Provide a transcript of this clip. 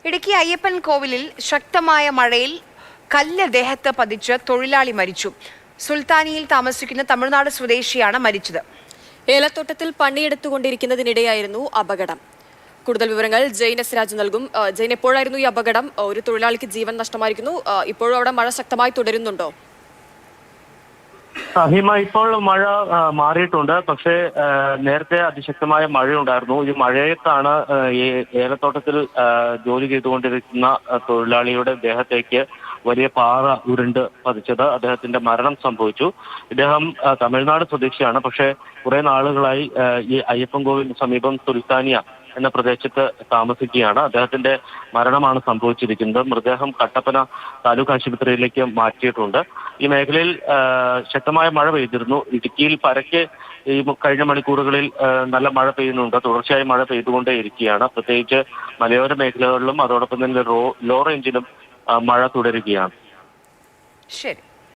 ഇടുക്കി അയ്യപ്പൻ കോവിലിൽ ശക്തമായ മഴയിൽ കല്ല് ദേഹത്ത് പതിച്ച് തൊഴിലാളി മരിച്ചു. സുൽത്താനിയിൽ താമസിക്കുന്ന തമിഴ്നാട് സ്വദേശിയാണ് മരിച്ചത്. ഏലത്തോട്ടത്തിൽ പണിയെടുത്തുകൊണ്ടിരിക്കുന്നതിനിടെയായിരുന്നു അപകടം. കൂടുതൽ വിവരങ്ങൾ ജെയിൻ എസ് രാജു നൽകും. ജെയിൻ, എപ്പോഴായിരുന്നു ഈ അപകടം? ഒരു തൊഴിലാളിക്ക് ജീവൻ നഷ്ടമായിരിക്കുന്നു. ഇപ്പോഴും അവിടെ മഴ ശക്തമായി തുടരുന്നുണ്ടോ? ഹിമ, ഇപ്പോൾ മഴ മാറിയിട്ടുണ്ട്. പക്ഷേ നേരത്തെ അതിശക്തമായ മഴയുണ്ടായിരുന്നു. ഈ മഴയത്താണ് ഈ ഏലത്തോട്ടത്തിൽ ജോലി ചെയ്തുകൊണ്ടിരിക്കുന്ന തൊഴിലാളിയുടെ ദേഹത്തേക്ക് വലിയ പാറ ഉരുണ്ട് പതിച്ചത്. അദ്ദേഹത്തിന്റെ മരണം സംഭവിച്ചു. ഇദ്ദേഹം തമിഴ്നാട് സ്വദേശിയാണ്. പക്ഷേ കുറെ നാളുകളായി ഈ അയ്യപ്പൻകോവിലിന് സമീപം സുൽത്താനിയ എന്ന പ്രദേശത്ത് താമസിക്കുകയാണ്. അദ്ദേഹത്തിന്റെ മരണമാണ് സംഭവിച്ചിരിക്കുന്നത്. മൃതദേഹം കട്ടപ്പന താലൂക്ക് ആശുപത്രിയിലേക്ക് മാറ്റിയിട്ടുണ്ട്. ഈ മേഖലയിൽ ശക്തമായ മഴ പെയ്തിരുന്നു. ഇടുക്കിയിൽ പരക്കെ ഈ കഴിഞ്ഞ മണിക്കൂറുകളിൽ നല്ല മഴ പെയ്യുന്നുണ്ട്. തുടർച്ചയായി മഴ പെയ്തുകൊണ്ടേയിരിക്കുകയാണ്. പ്രത്യേകിച്ച് മലയോര മേഖലകളിലും അതോടൊപ്പം തന്നെ ലോ റേഞ്ചിലും മഴ തുടരുകയാണ്. ശരി.